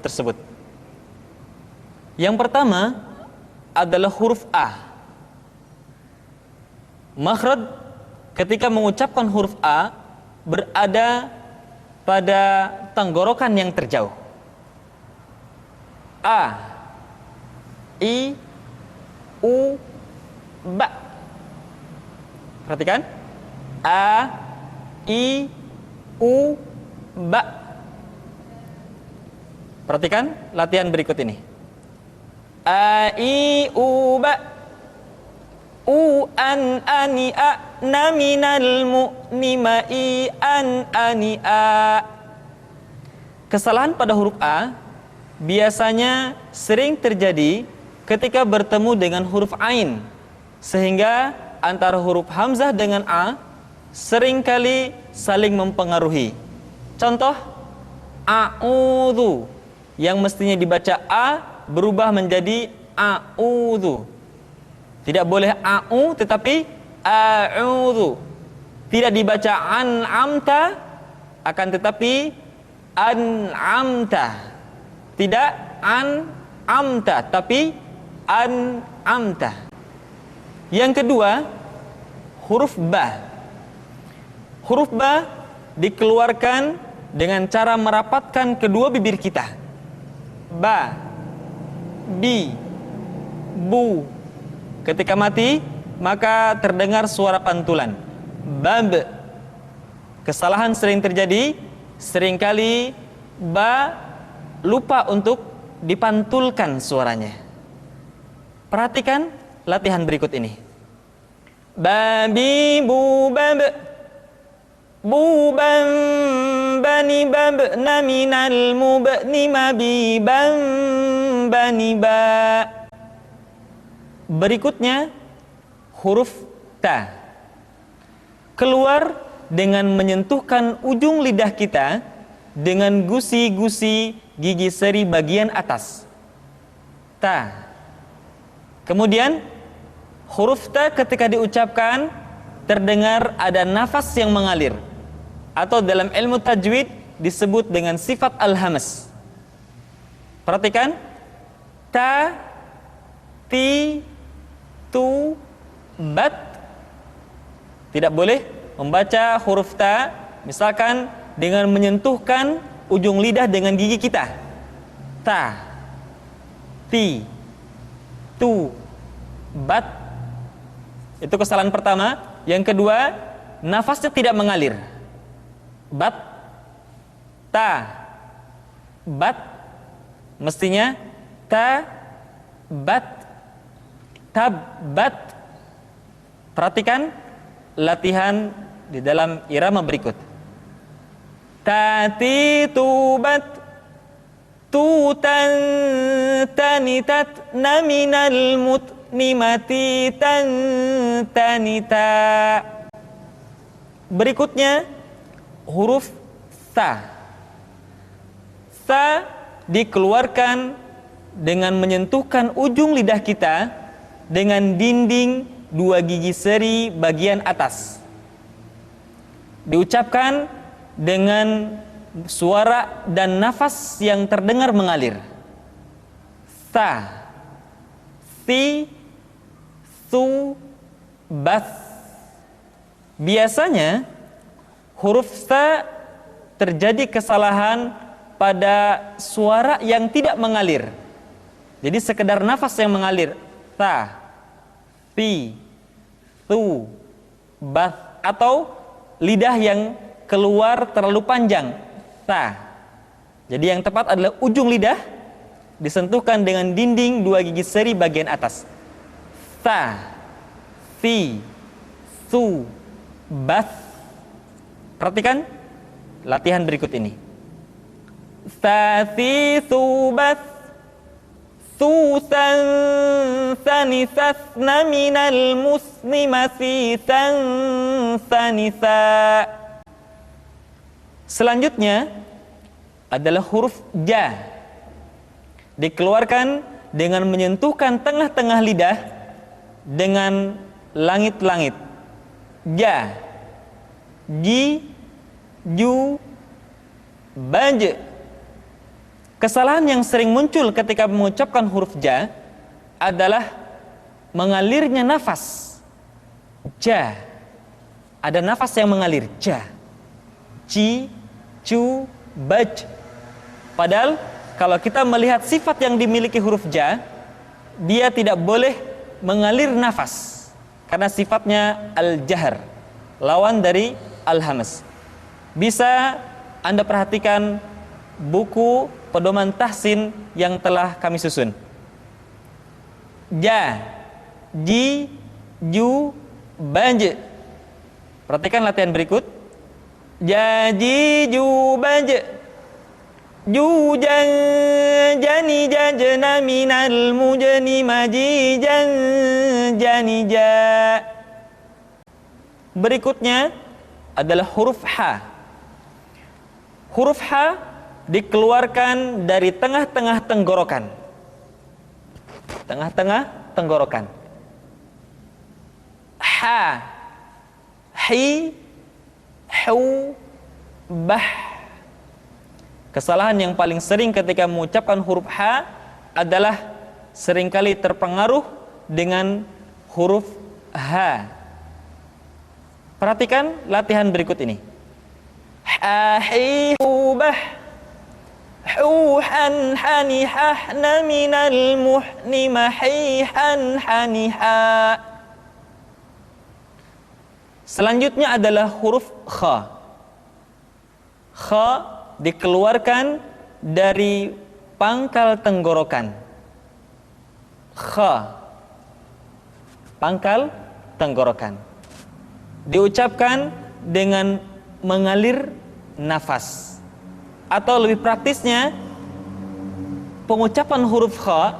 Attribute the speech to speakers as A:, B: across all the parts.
A: tersebut. Yang pertama adalah huruf A. Makhraj ketika mengucapkan huruf A berada pada tenggorokan yang terjauh. A, I, U, Ba. Perhatikan. A, I, U, Ba. Perhatikan latihan berikut ini. A, I, U, Ba. U, an, ani, a, na, minal, mu, ni, ma, i, an, ani, a. Kesalahan pada huruf A biasanya sering terjadi ketika bertemu dengan huruf Ain, sehingga antara huruf Hamzah dengan A seringkali saling mempengaruhi. Contoh, a'udzu yang mestinya dibaca A berubah menjadi a'udzu. Tidak boleh a'u tetapi a'udzu. Tidak dibaca an'amta akan tetapi an'amta. Tidak an'amta tapi an'amta. Yang kedua, huruf Ba. Huruf Ba dikeluarkan dengan cara merapatkan kedua bibir kita. Ba, bi, bu. Ketika mati, maka terdengar suara pantulan. Bab. Kesalahan sering terjadi, seringkali ba lupa untuk dipantulkan suaranya. Perhatikan latihan berikut ini. Babi bu bab. Bu bam bani bab na minal mubni mabi bam bani ba. Berikutnya huruf ta. Keluar dengan menyentuhkan ujung lidah kita dengan gusi-gusi gigi seri bagian atas. Ta. Kemudian huruf ta ketika diucapkan terdengar ada nafas yang mengalir, atau dalam ilmu tajwid disebut dengan sifat al-hamas. Perhatikan. Ta, ti, tu, bat. Tidak boleh membaca huruf ta misalkan dengan menyentuhkan ujung lidah dengan gigi kita. Ta, ti, tu, bat. Itu kesalahan pertama. Yang kedua, nafasnya tidak mengalir. Bat, ta, bat. Mestinya ta, bat, tab, bat. Perhatikan latihan di dalam irama berikut. Tati, tubat, tutan, tanitat, naminal mut, nimati, tan, tanita. Berikutnya huruf sa. Sa dikeluarkan dengan menyentuhkan ujung lidah kita dengan dinding dua gigi seri bagian atas. Diucapkan dengan suara dan nafas yang terdengar mengalir. Sa, si, su, bas. Biasanya huruf sa terjadi kesalahan pada suara yang tidak mengalir. Jadi sekedar nafas yang mengalir. Sa, si, su, bas. Atau lidah yang keluar terlalu panjang. Sa. Jadi yang tepat adalah ujung lidah disentuhkan dengan dinding dua gigi seri bagian atas. Sa, si, su, bas. Perhatikan latihan berikut ini. Sa, si, su, bas. Susan, sanisas, naminal muslimasi, san, sanisa. Selanjutnya adalah huruf ja. Dikeluarkan dengan menyentuhkan tengah-tengah lidah dengan langit-langit. Ja, ji, ju, baj. Kesalahan yang sering muncul ketika mengucapkan huruf ja adalah mengalirnya nafas. Ja. Ada nafas yang mengalir. Ja. Ci, cu, baj. Padahal kalau kita melihat sifat yang dimiliki huruf ja, dia tidak boleh mengalir nafas. Karena sifatnya al-jahr, lawan dari al-hamas. Bisa Anda perhatikan buku pedoman tahsin yang telah kami susun. Ja, ji, ju, baj. Perhatikan latihan berikut. Ja, ji, ju, baj. Ju, jan, jani, jajna, minal, mujani, maji, jan, jani, ja. Berikutnya adalah huruf ha. Huruf ha dikeluarkan dari tengah-tengah tenggorokan. Tengah-tengah tenggorokan. Ha, hi, hu, bah. Kesalahan yang paling sering ketika mengucapkan huruf ha adalah seringkali terpengaruh dengan huruf ha. Perhatikan latihan berikut ini. Ha, hi, hu, bah. Hu, han, hani, hahna, minal, muhni, mahi, han, hani, ha. Selanjutnya adalah huruf kha. Kha dikeluarkan dari pangkal tenggorokan. Kha, pangkal tenggorokan, diucapkan dengan mengalir nafas. Atau lebih praktisnya, pengucapan huruf kha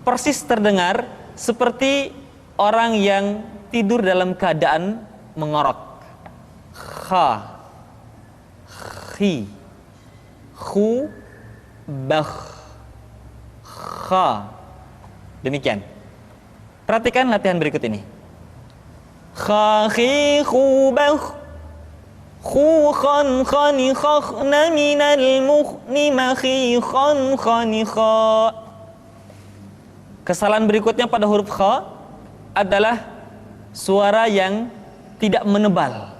A: persis terdengar seperti orang yang tidur dalam keadaan mengorok. Kha, khi, khu, bakh, kha. Demikian. Perhatikan latihan berikut ini. Kha, khi, khu, bakh. Khu, khan, khani, khakhna, minal, mukhni, makhi, khan, khani, kha. Kesalahan berikutnya pada huruf kha adalah suara yang tidak menebal.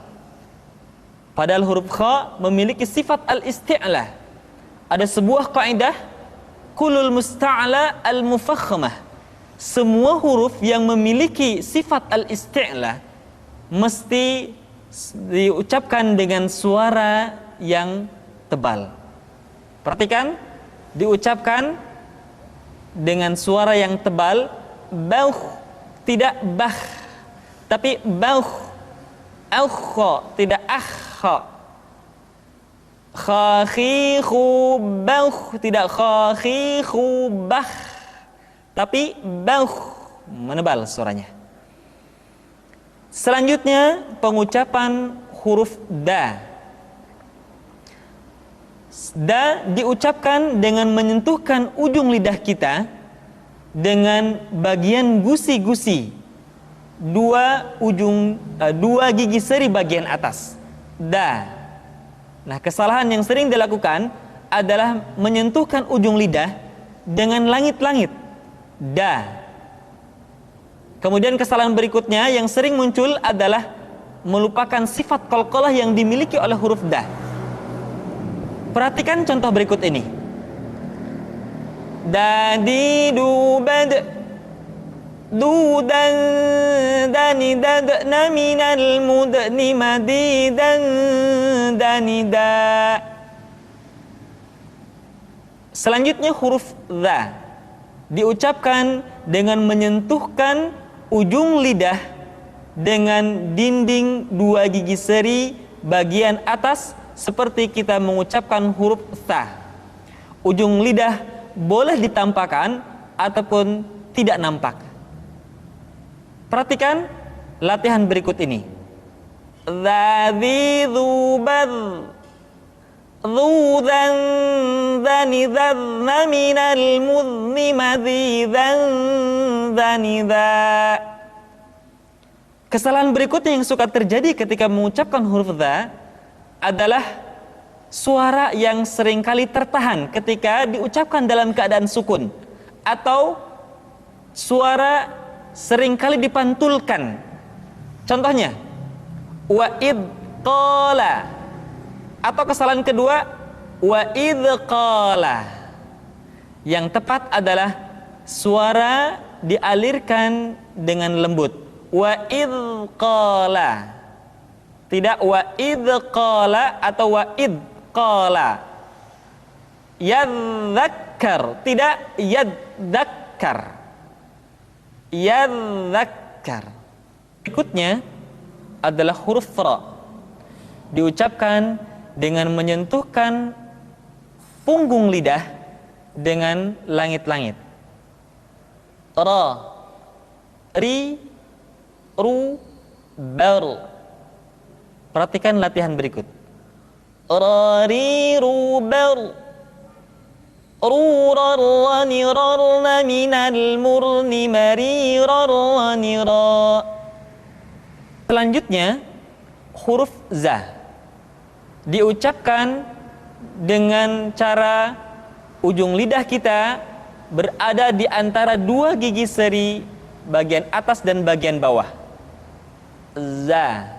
A: Padahal huruf kha memiliki sifat al-isti'la. Ada sebuah kaidah, kulul musta'la al-mufakhamah. Semua huruf yang memiliki sifat al-isti'la mesti diucapkan dengan suara yang tebal. Perhatikan, diucapkan dengan suara yang tebal. Bauh, tidak bah, tapi bauh. Aukha, tidak akha. Kha, khi, khu, bauh, tidak kha, khi, khu, bah, tapi bauh, menebal suaranya. Selanjutnya pengucapan huruf da. Da diucapkan dengan menyentuhkan ujung lidah kita dengan bagian gusi-gusi dua gigi seri bagian atas. Da. Nah, kesalahan yang sering dilakukan adalah menyentuhkan ujung lidah dengan langit-langit. Da. Kemudian kesalahan berikutnya yang sering muncul adalah melupakan sifat qalqalah yang dimiliki oleh huruf da. Perhatikan contoh berikut ini. Dadi, du, bad. Du, dan, dani, dadna, minal, mudni, madi, dan, dani, da. Selanjutnya huruf dha diucapkan dengan menyentuhkan ujung lidah dengan dinding dua gigi seri bagian atas seperti kita mengucapkan huruf tha. Ujung lidah boleh ditampakkan ataupun tidak nampak. Perhatikan latihan berikut ini. Dzadzi, dzubad, dzudan, dzani, dzadna, minal, mudni, madzidan, dzani, dza. Kesalahan berikutnya yang suka terjadi ketika mengucapkan huruf dza adalah suara yang seringkali tertahan ketika diucapkan dalam keadaan sukun, atau suara seringkali dipantulkan. Contohnya, wa id qala, atau kesalahan kedua, wa id qala. Yang tepat adalah suara dialirkan dengan lembut, wa id qala, tidak wa id qala atau wa id qala. Yadzakkar, tidak yadzakkar. Yadzakkar. Berikutnya adalah huruf ra, diucapkan dengan menyentuhkan punggung lidah dengan langit-langit. Ra, ri, ru, bar. Perhatikan latihan berikut. Ra, ri, ru, bar. Rurarrani rarna minal murni marirarrani ra. Selanjutnya huruf za diucapkan dengan cara ujung lidah kita berada di antara dua gigi seri bagian atas dan bagian bawah. Za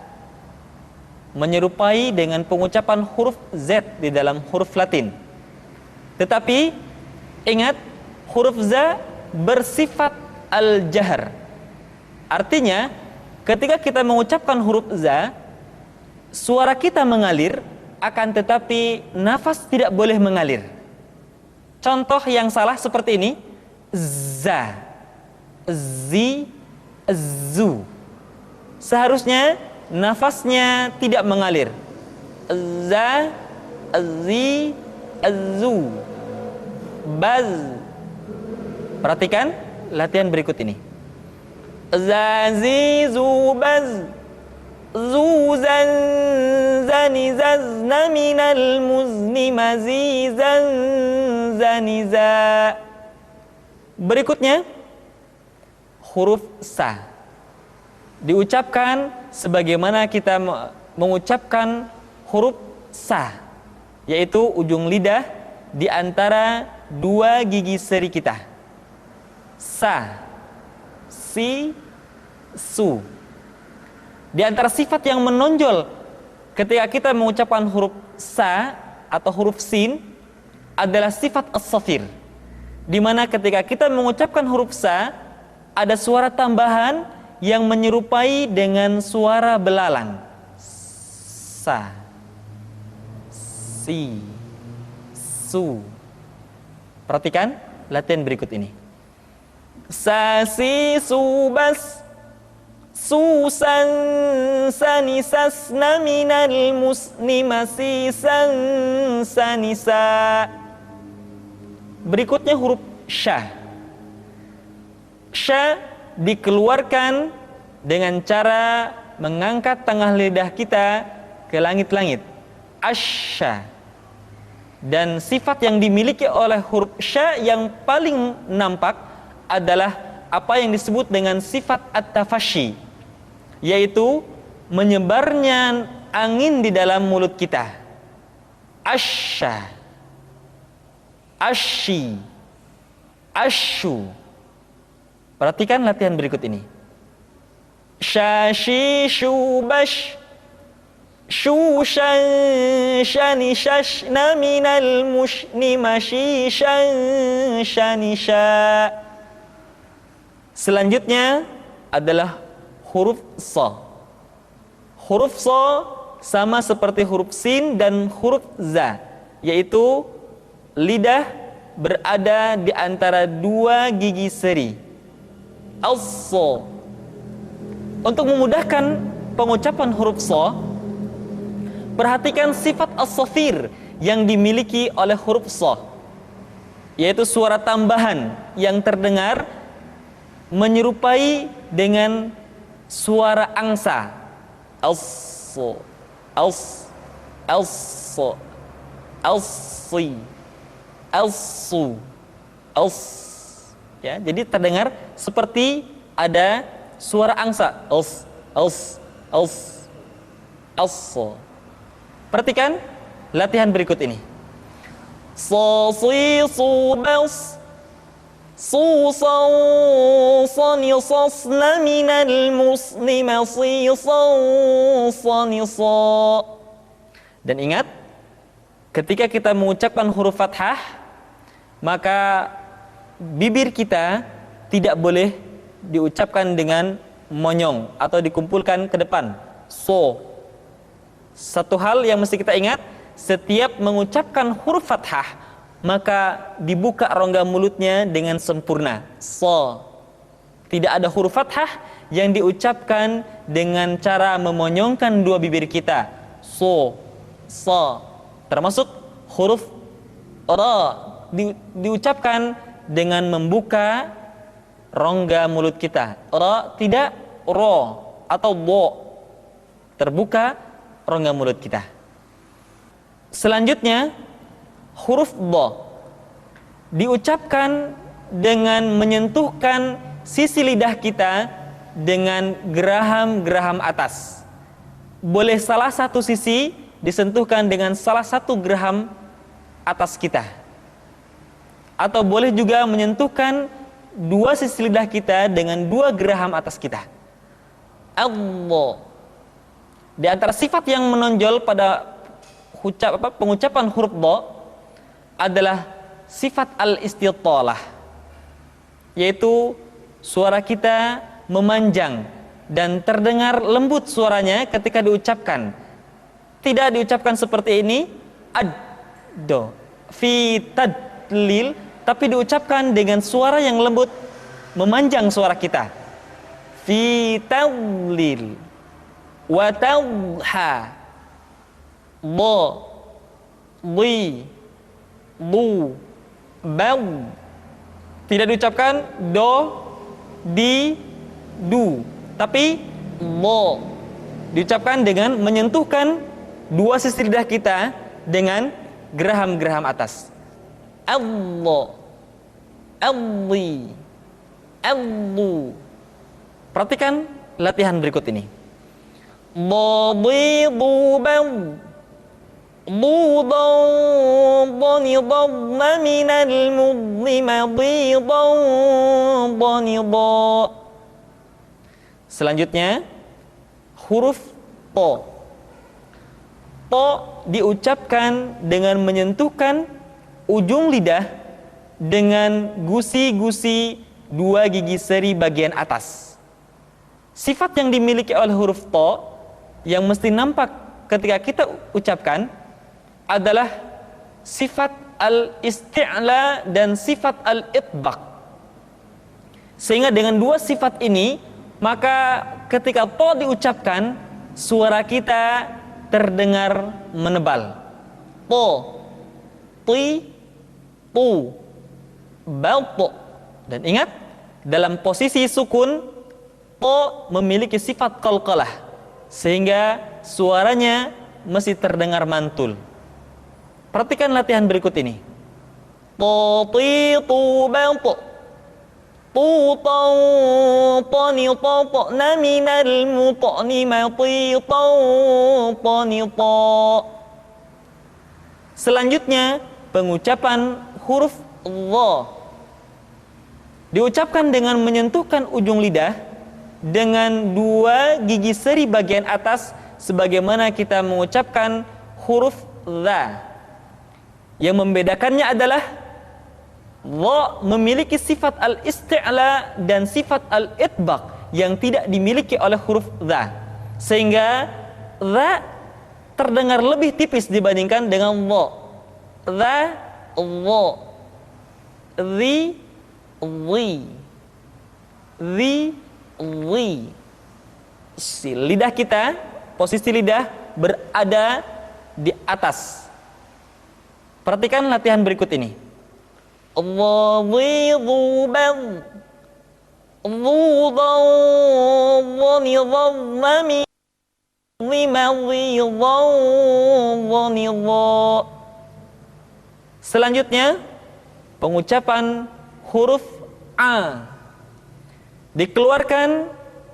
A: menyerupai dengan pengucapan huruf Z di dalam huruf Latin. Tetapi ingat, huruf za bersifat al-jahr. Artinya, ketika kita mengucapkan huruf za, suara kita mengalir, akan tetapi nafas tidak boleh mengalir. Contoh yang salah seperti ini, za, zi, zu. Seharusnya nafasnya tidak mengalir. Za, zi, zu, baz. Perhatikan latihan berikut ini. Za, zi, zu, baz. Zu, zan, zani, zazna, minal muzni, mazi, zan, zani, za. Berikutnya huruf sa diucapkan sebagaimana kita mengucapkan huruf sa, yaitu ujung lidah di antara dua gigi seri kita. Sa, si, su. Di antara sifat yang menonjol ketika kita mengucapkan huruf sa atau huruf sin adalah sifat as-safir, di mana ketika kita mengucapkan huruf sa ada suara tambahan yang menyerupai dengan suara belalang. Sa, si, su. Perhatikan latihan berikut ini. Sa, si, su, bas. Su, san, sani, sasna, minal musni, masi, san, sani, sa. Berikutnya huruf sya. Sya dikeluarkan dengan cara mengangkat tengah lidah kita ke langit-langit. Asya. Dan sifat yang dimiliki oleh huruf sya yang paling nampak adalah apa yang disebut dengan sifat at-tafashi, yaitu menyebarnya angin di dalam mulut kita. Asya, asyi, asyu. Perhatikan latihan berikut ini. Syashi, syubash, syushan, shani, shashna, minal mushni, mashishan, shani, sha. Selanjutnya adalah huruf sa. Huruf sa sama seperti huruf sin dan huruf za, yaitu lidah berada di antara dua gigi seri. As-sa. Untuk memudahkan pengucapan huruf sa, perhatikan sifat as-safir yang dimiliki oleh huruf sa, yaitu suara tambahan yang terdengar menyerupai dengan suara angsa. As-sa, as-sa, as-si, as-su, as. Ya, jadi terdengar seperti ada suara angsa. As. Perhatikan latihan berikut ini. So si su bas su sani sasna minal muslima si sani sa. Dan ingat, ketika kita mengucapkan huruf fathah, maka bibir kita tidak boleh diucapkan dengan monyong atau dikumpulkan ke depan. So, satu hal yang mesti kita ingat, setiap mengucapkan huruf fathah, maka dibuka rongga mulutnya dengan sempurna. So, tidak ada huruf fathah yang diucapkan dengan cara memonyongkan dua bibir kita. So, so, termasuk huruf ra diucapkan dengan membuka rongga mulut kita. Ra tidak ro atau bo, terbuka rongga mulut kita. Selanjutnya huruf bo diucapkan dengan menyentuhkan sisi lidah kita dengan geraham-geraham atas. Boleh salah satu sisi disentuhkan dengan salah satu geraham atas kita, atau boleh juga menyentuhkan dua sisi lidah kita dengan dua geraham atas kita. Allah. Di antara sifat yang menonjol pada pengucapan huruf dha adalah sifat al-istitalah, yaitu suara kita memanjang dan terdengar lembut suaranya ketika diucapkan. Tidak diucapkan seperti ini, ad-do, fi tadlil, tapi diucapkan dengan suara yang lembut, memanjang suara kita. Fi tadlil wa tadha, bo, li, lu, bal. Tidak diucapkan do, di, du, tapi lo. Diucapkan dengan menyentuhkan dua sisi lidah kita dengan geraham-geraham atas. Allah, alli, allu. Perhatikan latihan berikut ini. Dadi dubam, dudan danidan minal mudlima didan danida. Selanjutnya huruf to. To diucapkan dengan menyentuhkan ujung lidah dengan gusi-gusi dua gigi seri bagian atas. Sifat yang dimiliki oleh huruf to yang mesti nampak ketika kita ucapkan adalah sifat al-isti'la dan sifat al-itbaq. Sehingga dengan dua sifat ini, maka ketika to diucapkan, suara kita terdengar menebal. To, ti, tu, balto. Dan ingat, dalam posisi sukun, to memiliki sifat qalqalah, sehingga suaranya mesti terdengar mantul. Perhatikan latihan berikut ini. To, ti, tu, balto. Tu, tau, tani, tau, naminal mutani, mati, tau, tani, tau. Selanjutnya, pengucapan huruf dha diucapkan dengan menyentuhkan ujung lidah dengan dua gigi seri bagian atas sebagaimana kita mengucapkan huruf dha. Yang membedakannya adalah dha memiliki sifat al-isti'la dan sifat al-itbaq yang tidak dimiliki oleh huruf dha, sehingga dha terdengar lebih tipis dibandingkan dengan dha. Dha, dha, dhi, dhi, dhi, dhi. Lidah kita, posisi lidah berada di atas. Perhatikan latihan berikut ini. Allahu bal Allahu dhammi Selanjutnya pengucapan huruf a dikeluarkan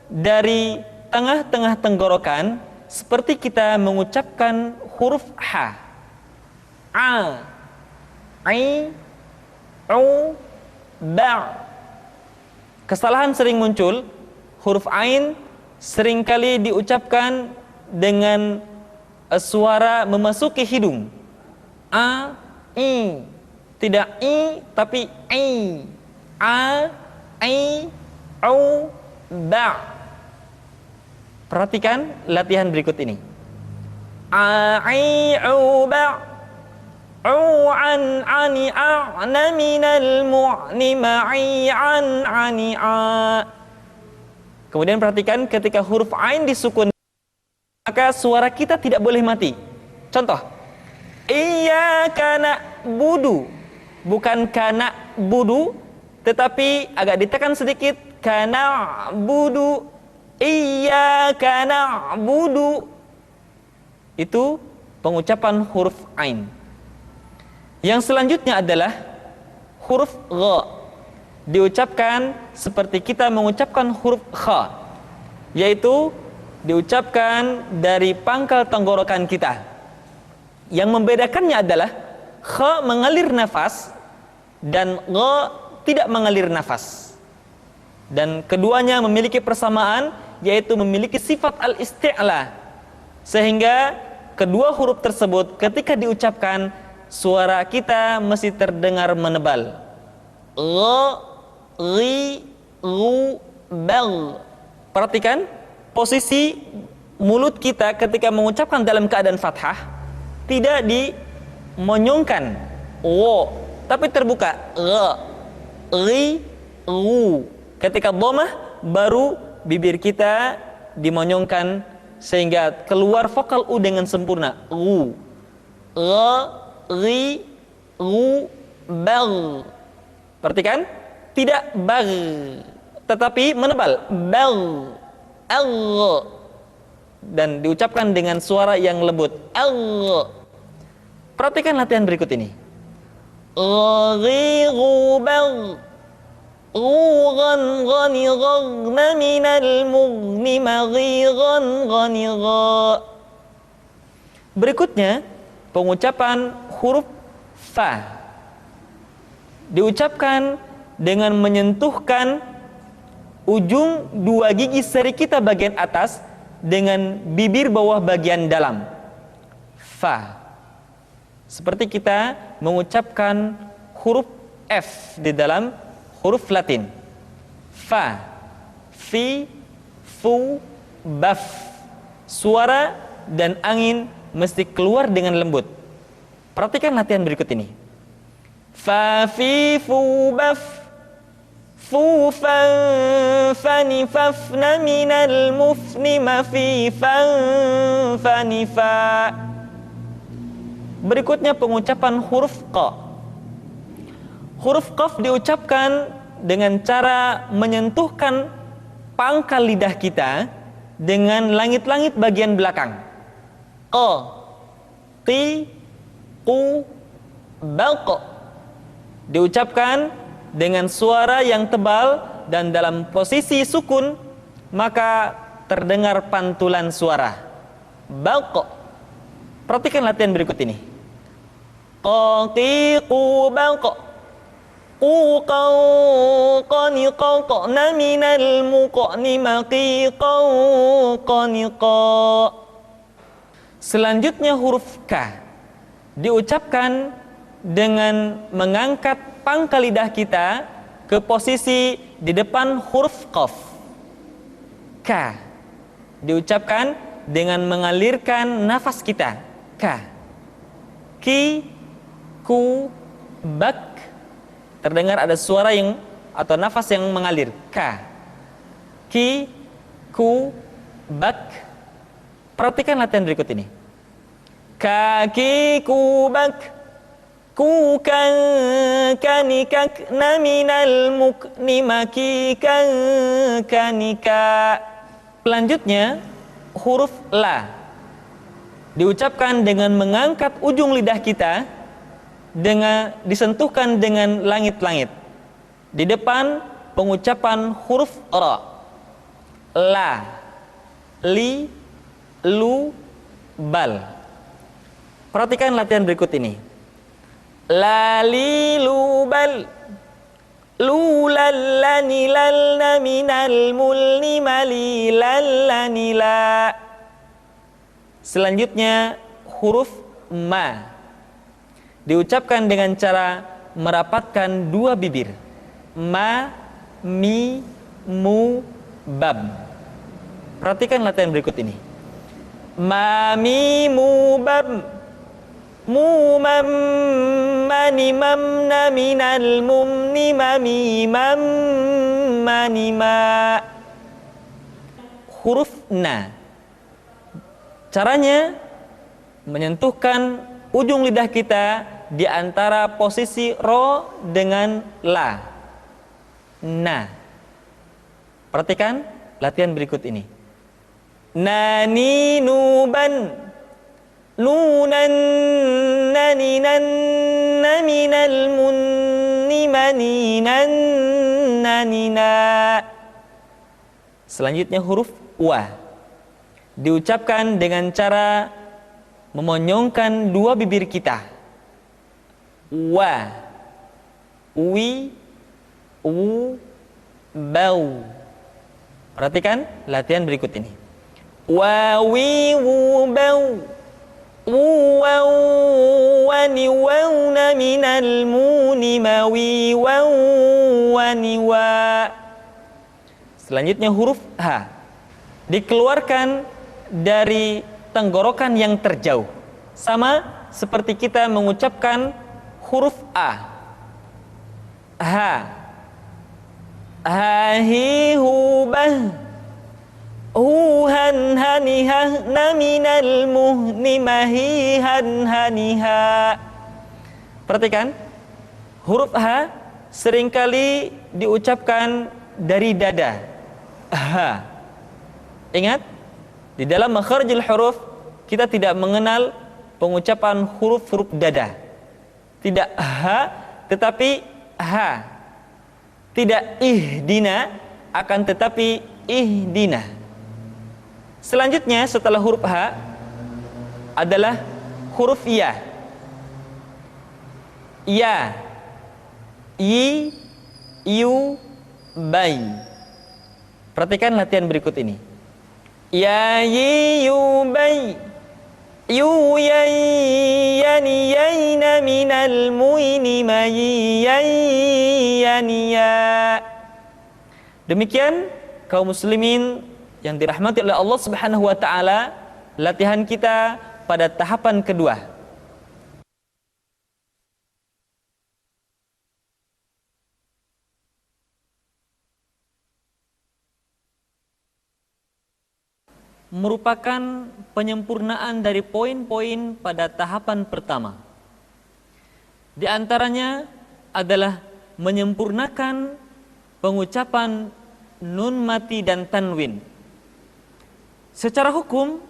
A: dari tengah-tengah tenggorokan seperti kita mengucapkan huruf h. a, i, u, ba. Kesalahan sering muncul, huruf ain seringkali diucapkan dengan suara memasuki hidung. A, i. Tidak i, tapi i. A, i, u, ba. Perhatikan latihan berikut ini. A, i, u, ba. An, ani, a'na, minal, mu'ni, ma'i, an, ani, a. Kemudian perhatikan ketika huruf ain disukun, maka suara kita tidak boleh mati. Contoh, iyyaka na'budu, bukan kana budu, tetapi agak ditekan sedikit, kana budu, iyyaka na'budu. Itu pengucapan huruf ain. Yang selanjutnya adalah huruf gha. Diucapkan seperti kita mengucapkan huruf kha, yaitu diucapkan dari pangkal tenggorokan kita. Yang membedakannya adalah kha mengalir nafas dan gha tidak mengalir nafas. Dan keduanya memiliki persamaan, yaitu memiliki sifat al-isti'la. Sehingga kedua huruf tersebut ketika diucapkan, suara kita mesti terdengar menebal. Gha, ri, ru, bal. Perhatikan posisi mulut kita ketika mengucapkan dalam keadaan fathah, tidak dimonyongkan wo, tapi terbuka. Gha, ri, ru. Ketika dhammah, baru bibir kita dimonyongkan sehingga keluar vokal u dengan sempurna. Ru, gha, ri, ru, bal. Perhatikan, tidak bal, tetapi menebal. Bal, al, dan diucapkan dengan suara yang lembut. Al. Perhatikan latihan berikut ini. Ri, ru, bal. Ghan, ghani, ghagna, minal, mughni, maghi, ghan, ghani, gha. Berikutnya pengucapan huruf fa. Diucapkan dengan menyentuhkan ujung dua gigi seri kita bagian atas dengan bibir bawah bagian dalam. Fa. Seperti kita mengucapkan huruf F di dalam huruf Latin. Fa, fi, fu, baf. Suara dan angin mesti keluar dengan lembut. Perhatikan latihan berikut ini. Fa, fi, fu, baf. Fu, fan, fani, fafna, minal, mufni, mafi, fan, fani, fa. Berikutnya pengucapan huruf qa. Huruf qaf diucapkan dengan cara menyentuhkan pangkal lidah kita dengan langit-langit bagian belakang. Qa, qi, qu, baq. Diucapkan dengan suara yang tebal dan dalam posisi sukun, maka terdengar pantulan suara. Baq. Perhatikan latihan berikut ini. Qa, qi, qu, baq. Qu, qaw, qani, qaqna, minal, muqni, maqi, qaw, qani, qa. Selanjutnya huruf ka. Diucapkan dengan mengangkat pangkal lidah kita ke posisi di depan huruf qaf. Ka. Diucapkan dengan mengalirkan nafas kita. Ka. Ki, ku, bak. Terdengar ada suara yang atau nafas yang mengalir. Ka. Ki, ku, bak. Perhatikan latihan berikut ini. Ka, ki, ku, bak. Ku, kan, kanikak, naminal, mukni, maki, kan, kanika. Selanjutnya huruf la. Diucapkan dengan mengangkat ujung lidah kita, dengan disentuhkan dengan langit-langit. Di depan pengucapan huruf ra. La, li, lu, bal. Perhatikan latihan berikut ini. lalilubal lulalanilalna minal mulni malilalanila. Selanjutnya huruf ma diucapkan dengan cara merapatkan dua bibir. Ma, mi, mu, bab. Perhatikan latihan berikut ini. Ma, mi, mu, bab. Mu, mam, mani, mamna, minal, mumni, mami, mam, mani, ma. Huruf na. Caranya menyentuhkan ujung lidah kita di antara posisi ro dengan la. Na. Perhatikan latihan berikut ini. Nani nuban nunan naninan naminal munni maninan nanina. Selanjutnya huruf wa diucapkan dengan cara memonyongkan dua bibir kita. Wa, wi, u, bau. Perhatikan latihan berikut ini. Wa, wi, wu, bau. Wu, waw, wani, wawna minal muni mawi, waw, wani, wa. Selanjutnya huruf ha dikeluarkan dari tenggorokan yang terjauh, sama seperti kita mengucapkan huruf a. Ha, ha, hi, hu, bah, hu, han, hanihah, naminal muhni mahi, han, hanihah. Perhatikan huruf ha seringkali diucapkan dari dada. Ha. Ingat, di dalam makharijul huruf kita tidak mengenal pengucapan huruf-huruf dada. Tidak ha, tetapi ha. Tidak ihdina, akan tetapi ihdina. Selanjutnya setelah huruf ha adalah huruf ya. Ya, yi, yu, bai. Perhatikan latihan berikut ini. Ya, yi, yu, bai. Yu, yai, yani, yaina, minal, muini, mayi, yai, yani, ya. Demikian kaum muslimin yang dirahmati oleh Allah Subhanahu wa taala, latihan kita pada tahapan kedua. Merupakan penyempurnaan dari poin-poin pada tahapan pertama. Di antaranya adalah menyempurnakan pengucapan nun mati dan tanwin. Secara hukum,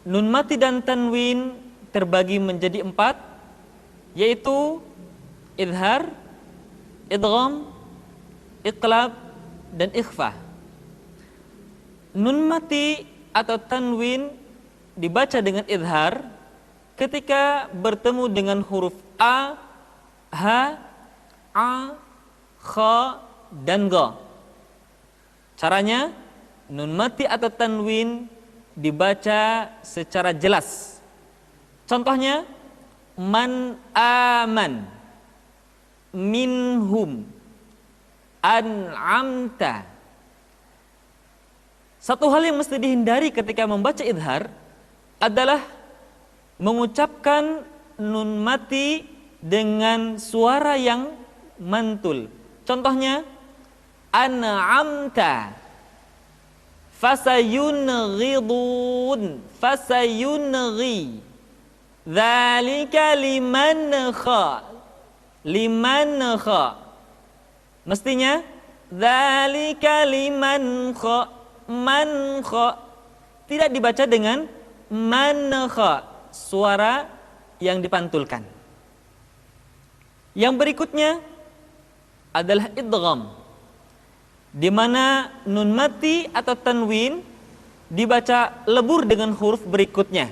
A: nun mati dan tanwin terbagi menjadi 4, yaitu idhar, idgham, iqlab, dan ikhfa. Nun mati atau tanwin dibaca dengan idhar ketika bertemu dengan huruf a, ha, a, kha, dan ga. Caranya, nun mati atau tanwin dibaca secara jelas. Contohnya, man aman, minhum, an'amta. Satu hal yang mesti dihindari ketika membaca idhar adalah mengucapkan nun mati dengan suara yang mantul. Contohnya, an'amta, fasayunghidun, fasayunghi, dzalika liman kha, liman kha. Mestinya dzalika liman kha, man kha, tidak dibaca dengan man kha, suara yang dipantulkan. Yang berikutnya adalah idgham, di mana nun mati atau tanwin dibaca lebur dengan huruf berikutnya.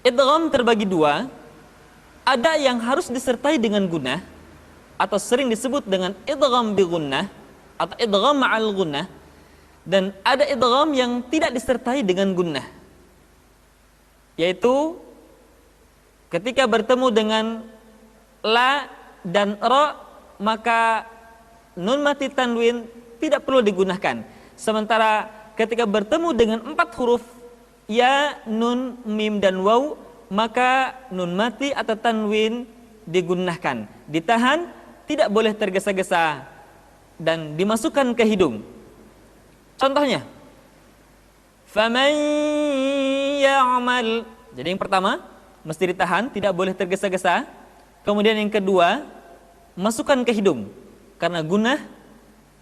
A: Idgham terbagi 2, ada yang harus disertai dengan gunnah atau sering disebut dengan idgham bi gunnah atau idgham ma'al gunnah, dan ada idgham yang tidak disertai dengan gunnah, yaitu ketika bertemu dengan la dan ra maka nun mati tanwin tidak perlu digunakan, sementara ketika bertemu dengan 4 huruf ya, nun, mim dan waw maka nun mati atau tanwin digunakan, ditahan, tidak boleh tergesa-gesa dan dimasukkan ke hidung. Contohnya, faman ya'mal. Jadi yang pertama mesti ditahan, tidak boleh tergesa-gesa. Kemudian yang kedua, masukkan ke hidung, karena gunnah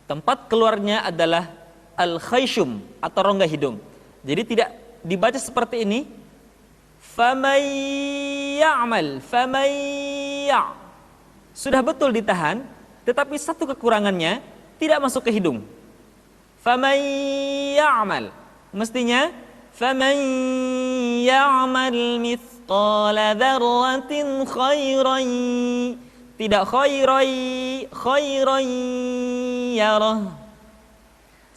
A: tempat keluarnya adalah al-khayshum atau rongga hidung. Jadi tidak dibaca seperti ini, faman ya'mal, faman ya'. Sudah betul ditahan, tetapi satu kekurangannya, tidak masuk ke hidung. Faman ya'mal, mestinya faman ya'mal mithqala dzarratin khairan, tidak khairan yarah.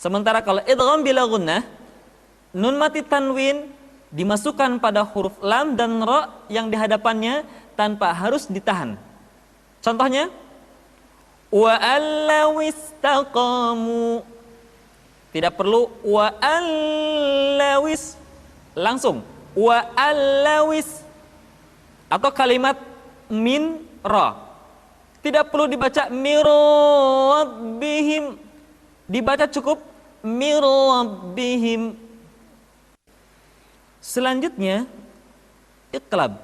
A: Sementara kalau idgham bila gunnah, nun mati tanwin dimasukkan pada huruf lam dan ra yang di hadapannya tanpa harus ditahan. Contohnya, wa allaw istaqamu. Tidak perlu wa allawis, langsung wa allawis. Atau kalimat min ra, tidak perlu dibaca mir rabbihim, dibaca cukup mir rabbihim. Selanjutnya iqlab,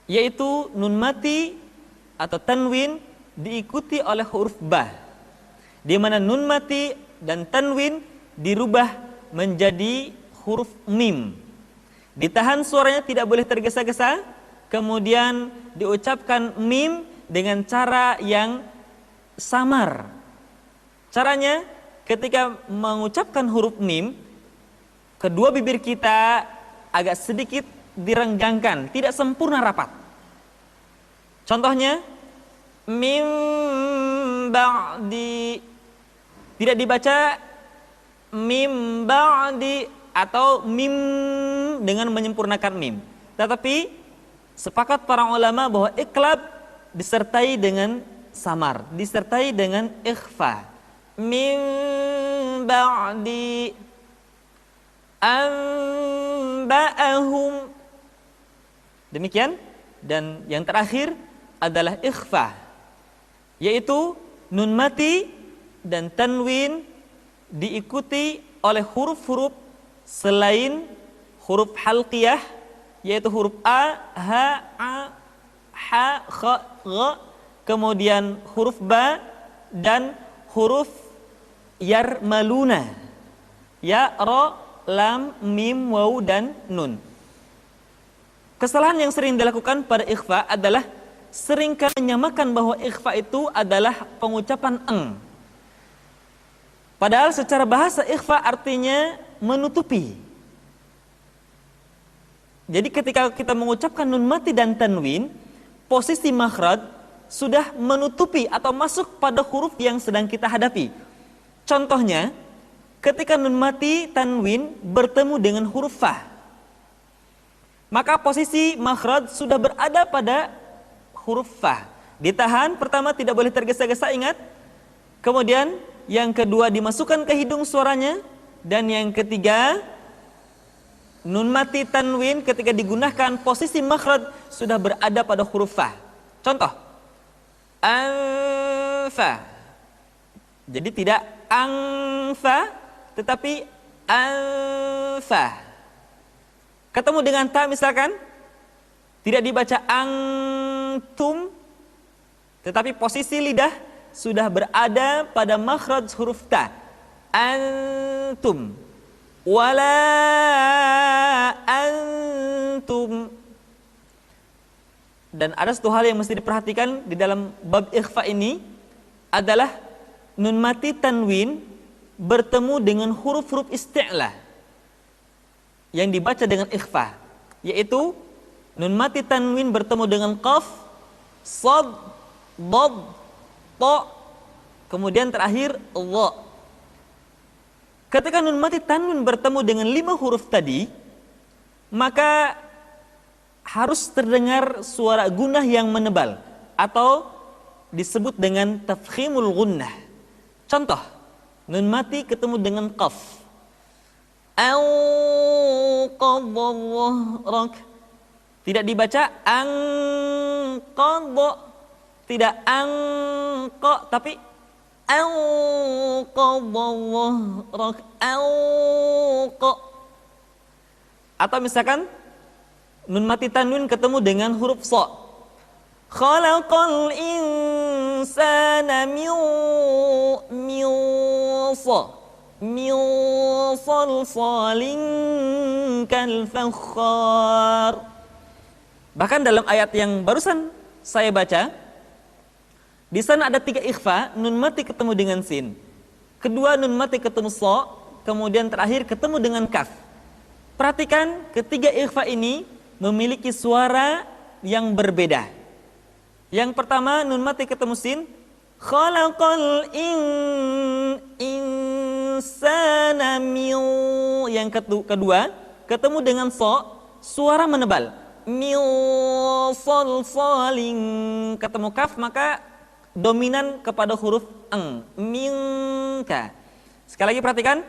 A: yaitu nun mati atau tanwin diikuti oleh huruf ba, di mana nun mati dan tanwin dirubah menjadi huruf mim. Ditahan suaranya, tidak boleh tergesa-gesa, kemudian diucapkan mim dengan cara yang samar. Caranya, ketika mengucapkan huruf mim, kedua bibir kita agak sedikit direnggangkan, tidak sempurna rapat. Contohnya, mim ba'di, tidak dibaca mim ba'di atau mim dengan menyempurnakan mim. Tetapi sepakat para ulama bahwa iqlab disertai dengan samar, disertai dengan ikhfa. Mim ba'di anba'ahum. Demikian. Dan yang terakhir adalah ikhfa, yaitu nun mati dan tanwin diikuti oleh huruf-huruf selain huruf halqiyah, yaitu huruf a, ha, a, ha, kha, gha, kemudian huruf ba dan huruf yarmaluna, ya, ra, lam, mim, waw dan nun. Kesalahan yang sering dilakukan pada ikhfa adalah seringkali menyamakan bahwa ikhfa itu adalah pengucapan eng. Padahal secara bahasa ikhfa artinya menutupi. Jadi ketika kita mengucapkan nun mati dan tanwin, posisi makhraj sudah menutupi atau masuk pada huruf yang sedang kita hadapi. Contohnya, ketika nun mati tanwin bertemu dengan huruf fa, maka posisi makhraj sudah berada pada huruf fa. Ditahan, pertama tidak boleh tergesa-gesa, ingat. Kemudian yang kedua dimasukkan ke hidung suaranya, dan yang ketiga nun mati tanwin ketika digunakan posisi makhraj sudah berada pada huruf fa. Contoh, anfa. Jadi tidak angfa, tetapi anfa. Ketemu dengan ta misalkan, tidak dibaca angtum, tetapi posisi lidah sudah berada pada makhraj huruf ta. Antum, wala antum. Dan ada satu hal yang mesti diperhatikan di dalam bab ikhfa ini adalah nun mati tanwin bertemu dengan huruf-huruf isti'la yang dibaca dengan ikhfa, yaitu Nun mati tanwin bertemu dengan qaf, sad, dad, ta, kemudian terakhir dha. Ketika nun mati tanwin bertemu dengan 5 huruf tadi, maka harus terdengar suara gunnah yang menebal atau disebut dengan tafkhimul gunnah. Contoh, nun mati ketemu dengan qaf. Anqadha, tidak dibaca anqadha, tidak anqa, tapi anqadha, anqa. Atau misalkan nun mati tanwin ketemu dengan huruf sha. Khalaqal insana min salsalin kal fakhar. Bahkan dalam ayat yang barusan saya baca, di sana ada 3 ikhfa, nun mati ketemu dengan sin. Kedua nun mati ketemu sha, kemudian terakhir ketemu dengan kaf. Perhatikan ketiga ikhfa ini memiliki suara yang berbeda. Yang pertama nun mati ketemu sin, khalaqal insana min. Yang kedua ketemu dengan sha, suara menebal, min salsalin. Ketemu kaf maka dominan kepada huruf eng, minka. Sekali lagi perhatikan,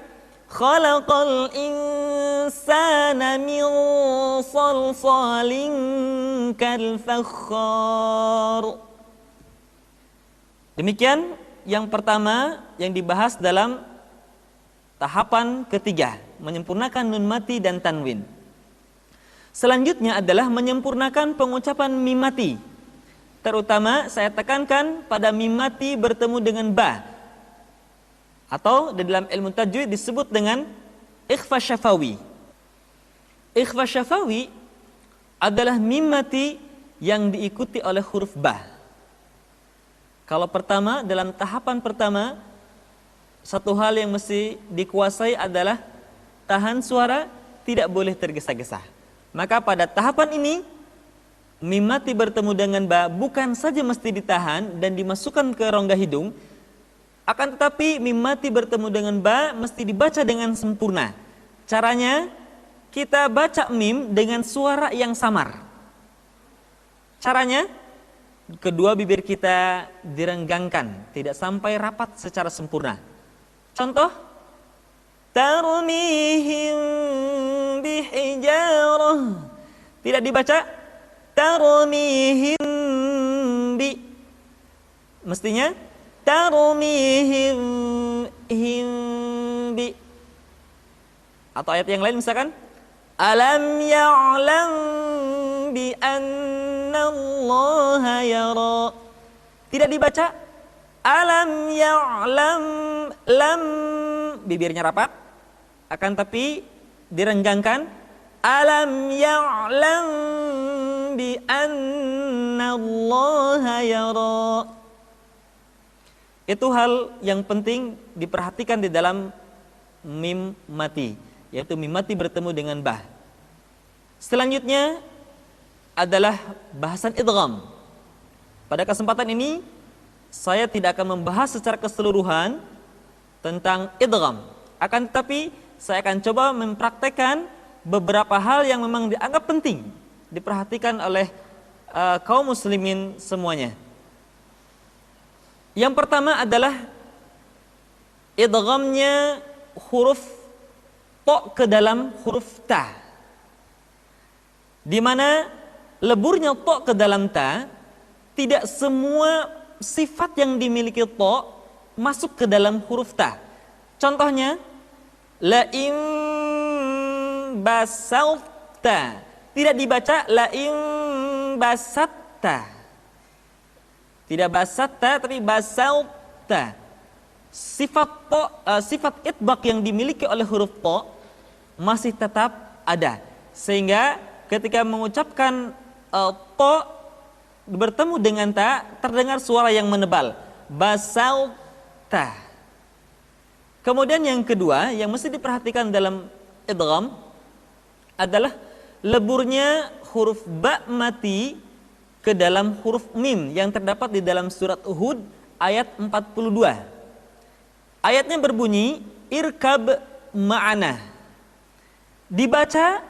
A: khalaqal insana min salsalin kal fakhar. Demikian yang pertama yang dibahas dalam tahapan ketiga, menyempurnakan nun mati dan tanwin. Selanjutnya adalah menyempurnakan pengucapan mim mati. Terutama saya tekankan pada mim mati bertemu dengan ba, atau di dalam ilmu tajwid disebut dengan ikhfa syafawi. Ikhfa syafawi adalah mim mati yang diikuti oleh huruf ba. Kalau pertama, dalam tahapan pertama, satu hal yang mesti dikuasai adalah tahan suara, tidak boleh tergesa-gesa. Maka pada tahapan ini, mim mati bertemu dengan ba bukan saja mesti ditahan dan dimasukkan ke rongga hidung, akan tetapi mim mati bertemu dengan ba mesti dibaca dengan sempurna. Caranya, kita baca mim dengan suara yang samar. Caranya, kedua bibir kita direnggangkan, tidak sampai rapat secara sempurna. Contoh, tarmihim bihijarah. Tidak dibaca tarmihim bi. Mestinya tarmihim bi. Atau ayat yang lain misalkan, alam ya'lam bi annallaha yara. Tidak dibaca alam ya'lam, lam bibirnya rapat, akan tapi direnggangkan, alam ya'lam bi annallaha yara. Itu hal yang penting diperhatikan di dalam mim mati, yaitu mim mati bertemu dengan ba. Selanjutnya adalah bahasan idgham. Pada kesempatan ini saya tidak akan membahas secara keseluruhan tentang idgham. Akan tetapi saya akan coba mempraktekkan beberapa hal yang memang dianggap penting diperhatikan oleh kaum muslimin semuanya. Yang pertama adalah idghamnya huruf to ke dalam huruf ta, di mana leburnya to ke dalam ta, tidak semua sifat yang dimiliki to masuk ke dalam huruf ta. Contohnya, la in basauta, tidak dibaca la in basatta. Tidak basatta tapi basauta. Sifat to, sifat itbaq yang dimiliki oleh huruf to masih tetap ada, sehingga ketika mengucapkan to bertemu dengan ta, terdengar suara yang menebal, basauta. Kemudian yang kedua yang mesti diperhatikan dalam idgham adalah leburnya huruf ba mati ke dalam huruf mim yang terdapat di dalam surat Hud ayat 42. Ayatnya berbunyi irkab ma'ana. Dibaca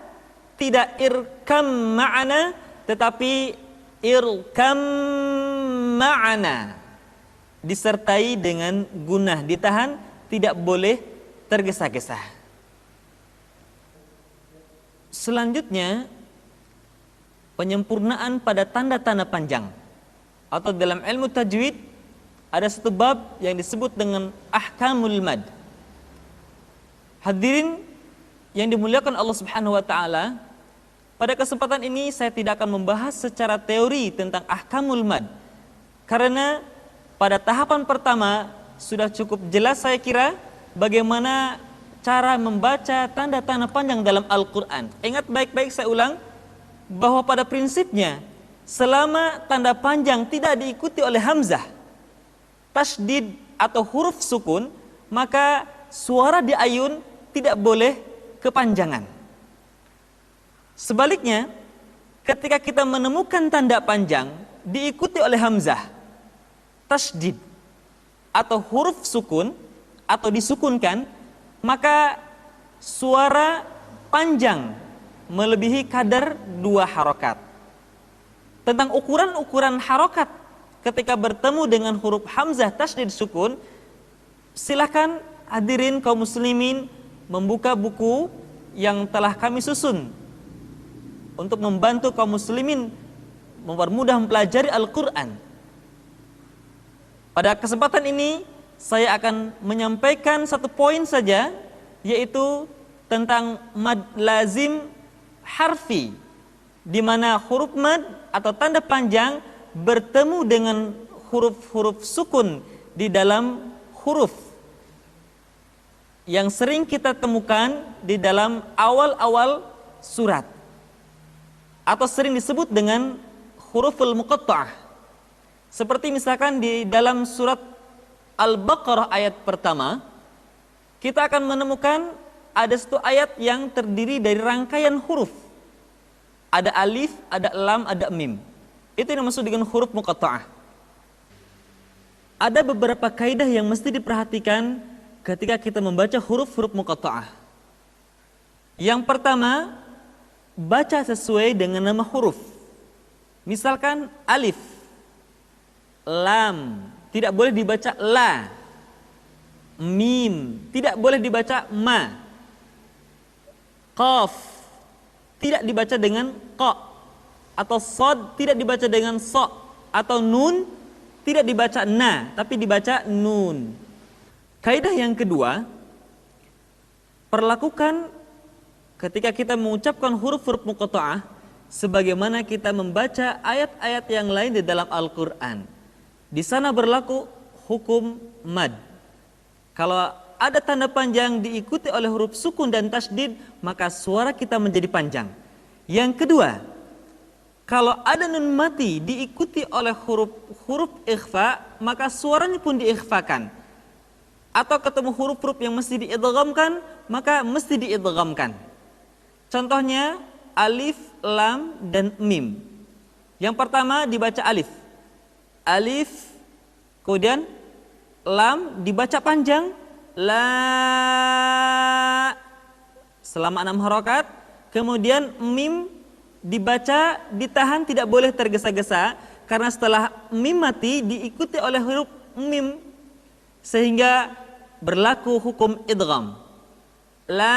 A: tidak irkam ma'ana tetapi irkam ma'ana, disertai dengan gunah, ditahan, tidak boleh tergesa-gesa. Selanjutnya, penyempurnaan pada tanda-tanda panjang, atau dalam ilmu tajwid ada satu bab yang disebut dengan ahkamul mad. Hadirin yang dimuliakan Allah Subhanahu wa taala, pada kesempatan ini saya tidak akan membahas secara teori tentang ahkamul mad, karena pada tahapan pertama sudah cukup jelas saya kira bagaimana cara membaca tanda-tanda panjang dalam Al-Quran. Ingat baik-baik, saya ulang, bahwa pada prinsipnya selama tanda panjang tidak diikuti oleh hamzah, tasydid atau huruf sukun, maka suara di ayun tidak boleh kepanjangan. Sebaliknya, ketika kita menemukan tanda panjang diikuti oleh hamzah, tasydid atau huruf sukun atau disukunkan, maka suara panjang melebihi kadar 2 harokat. Tentang ukuran-ukuran harokat ketika bertemu dengan huruf hamzah tasydid sukun, silakan hadirin kaum muslimin membuka buku yang telah kami susun untuk membantu kaum muslimin mempermudah mempelajari Al-Quran. Pada kesempatan ini saya akan menyampaikan satu poin saja, yaitu tentang mad lazim harfi, di mana huruf mad atau tanda panjang bertemu dengan huruf-huruf sukun di dalam huruf yang sering kita temukan di dalam awal-awal surat, atau sering disebut dengan huruful muqatta'ah. Seperti misalkan di dalam surat Al-Baqarah ayat pertama, kita akan menemukan ada satu ayat yang terdiri dari rangkaian huruf. Ada alif, ada lam, ada mim. Itu yang dimaksud dengan huruf muqatta'ah. Ada beberapa kaidah yang mesti diperhatikan ketika kita membaca huruf-huruf muqatta'ah. Yang pertama, baca sesuai dengan nama huruf. Misalkan alif, lam, tidak boleh dibaca la. Mim, tidak boleh dibaca ma. Qaf, tidak dibaca dengan qa. Atau sod, tidak dibaca dengan so. Atau nun, tidak dibaca na, tapi dibaca nun. Kaidah yang kedua, perlakukan ketika kita mengucapkan huruf-huruf muqatta'ah sebagaimana kita membaca ayat-ayat yang lain di dalam Al-Quran. Di sana berlaku hukum mad. Kalau ada tanda panjang diikuti oleh huruf sukun dan tasydid, maka suara kita menjadi panjang. Yang kedua, kalau ada nun mati diikuti oleh huruf ikhfa, maka suaranya pun diikhfakan. Atau ketemu huruf-huruf yang mesti diidghamkan, maka mesti diidghamkan. Contohnya alif, lam, dan mim. Yang pertama dibaca alif. Alif, kemudian lam dibaca panjang, la, selama 6 harokat. Kemudian mim dibaca ditahan, tidak boleh tergesa-gesa, karena setelah mim mati diikuti oleh huruf mim, sehingga berlaku hukum idgham. Lam,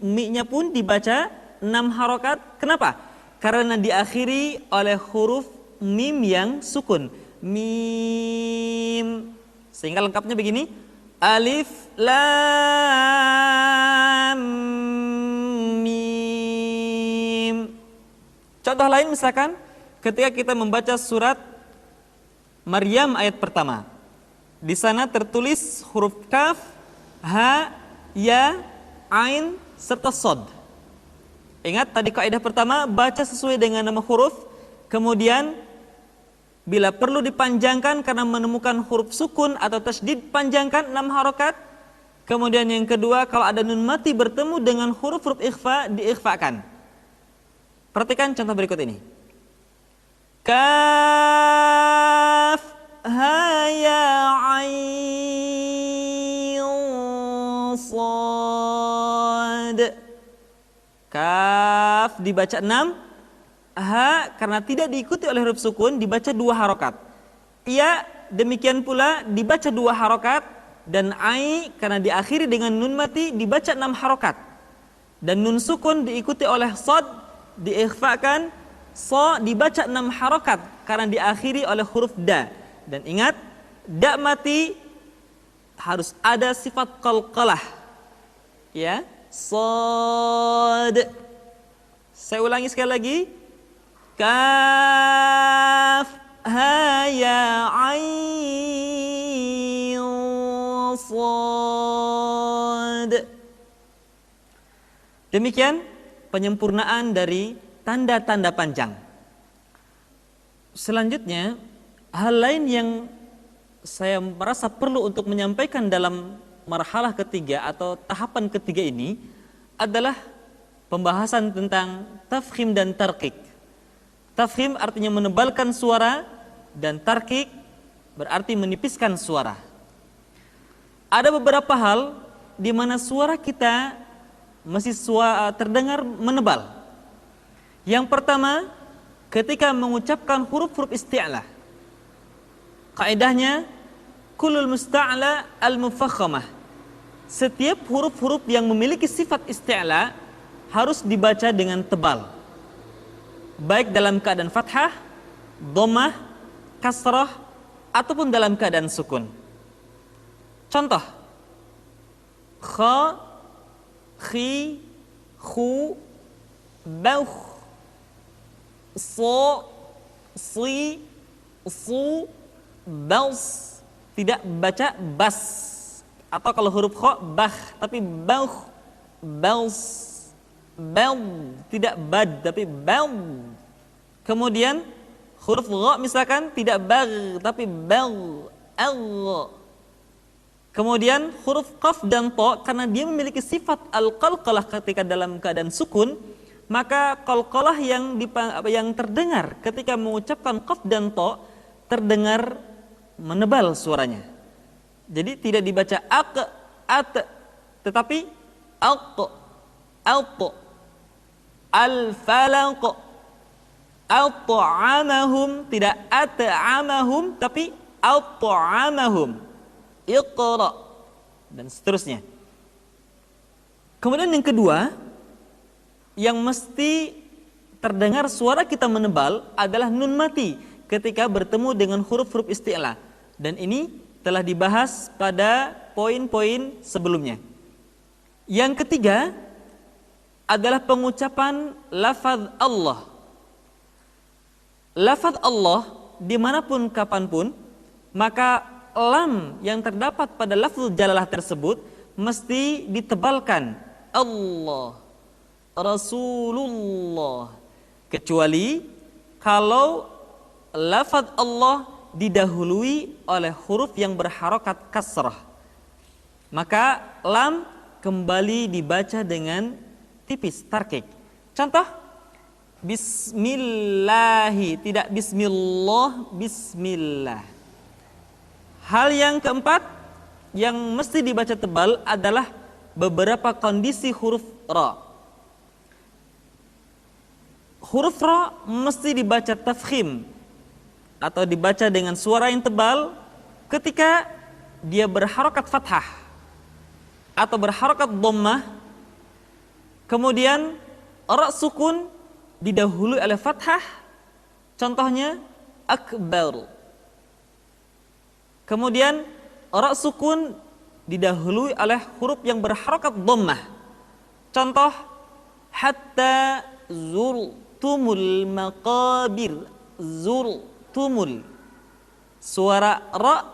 A: mi-nya pun dibaca 6 harokat. Kenapa? Karena diakhiri oleh huruf mim yang sukun. Mim. Sehingga lengkapnya begini. Alif, lam, mim. Contoh lain misalkan ketika kita membaca surat Maryam ayat pertama. Di sana tertulis huruf kaf, ha, ya, ain, serta sod. Ingat tadi kaidah pertama, baca sesuai dengan nama huruf. Kemudian bila perlu dipanjangkan karena menemukan huruf sukun atau tasydid, panjangkan 6 harokat. Kemudian yang kedua, kalau ada nun mati bertemu dengan huruf-huruf ikhfa, diikhfakan. Perhatikan contoh berikut ini. Kaf ha ya ain sad. Kaf dibaca 6, ha karena tidak diikuti oleh huruf sukun dibaca 2 harokat. Ya demikian pula dibaca 2 harokat, dan ai karena diakhiri dengan nun mati dibaca 6 harokat. Dan nun sukun diikuti oleh sad diikhfakan, so dibaca 6 harokat karena diakhiri oleh huruf da. Dan ingat, da mati harus ada sifat qalqalah. Ya, sad. Saya ulangi sekali lagi. Kaf ha ya ain sad. Demikian penyempurnaan dari tanda-tanda panjang. Selanjutnya, hal lain yang saya merasa perlu untuk menyampaikan dalam marhalah ketiga atau tahapan ketiga ini adalah pembahasan tentang tafkhim dan tarqiq. Tafkhim artinya menebalkan suara, dan tarqiq berarti menipiskan suara. Ada beberapa hal di mana suara kita masih terdengar menebal. Yang pertama, ketika mengucapkan huruf-huruf isti'la. Kaidahnya, kullul musta'la al-mufakhamah. Setiap huruf-huruf yang memiliki sifat isti'la harus dibaca dengan tebal. Baik dalam keadaan fathah, dhammah, kasrah, ataupun dalam keadaan sukun. Contoh, kha, khi, khu, bauh, so, si, su, baus. Tidak baca bas. Atau kalau huruf kha, bah, tapi bauh, baus, bau. Tidak bad, tapi bau. Kemudian huruf gha misalkan tidak bag, tapi bau, al. Kemudian huruf qaf dan ta karena dia memiliki sifat al-qalqalah ketika dalam keadaan sukun, maka qalqalah yang terdengar ketika mengucapkan qaf dan ta terdengar menebal suaranya. Jadi tidak dibaca ak, at, tetapi alq, alq, al-falaq, al-ta'amahum, tidak at'amahum tapi al-ta'amahum. Iqra, dan seterusnya. Kemudian yang kedua, yang mesti terdengar suara kita menebal adalah nun mati ketika bertemu dengan huruf-huruf isti'la. Dan ini telah dibahas pada poin-poin sebelumnya. Yang ketiga adalah pengucapan lafaz Allah. Lafaz Allah dimanapun kapanpun, maka lam yang terdapat pada lafzul jalalah tersebut mesti ditebalkan. Allah, Rasulullah. Kecuali kalau lafaz Allah didahului oleh huruf yang berharokat kasrah, maka lam kembali dibaca dengan tipis, tarqiq. Contoh, bismillahi, tidak bismillah, bismillah. Hal yang keempat yang mesti dibaca tebal adalah beberapa kondisi huruf ra. Huruf ra mesti dibaca tafkhim atau dibaca dengan suara yang tebal ketika dia berharokat fathah atau berharokat dhammah. Kemudian ra sukun didahului oleh fathah. Contohnya akbar. Kemudian ra sukun didahului oleh huruf yang berharokat dhammah. Contoh, hatta zurtumul maqabir, zurtumul. Suara ra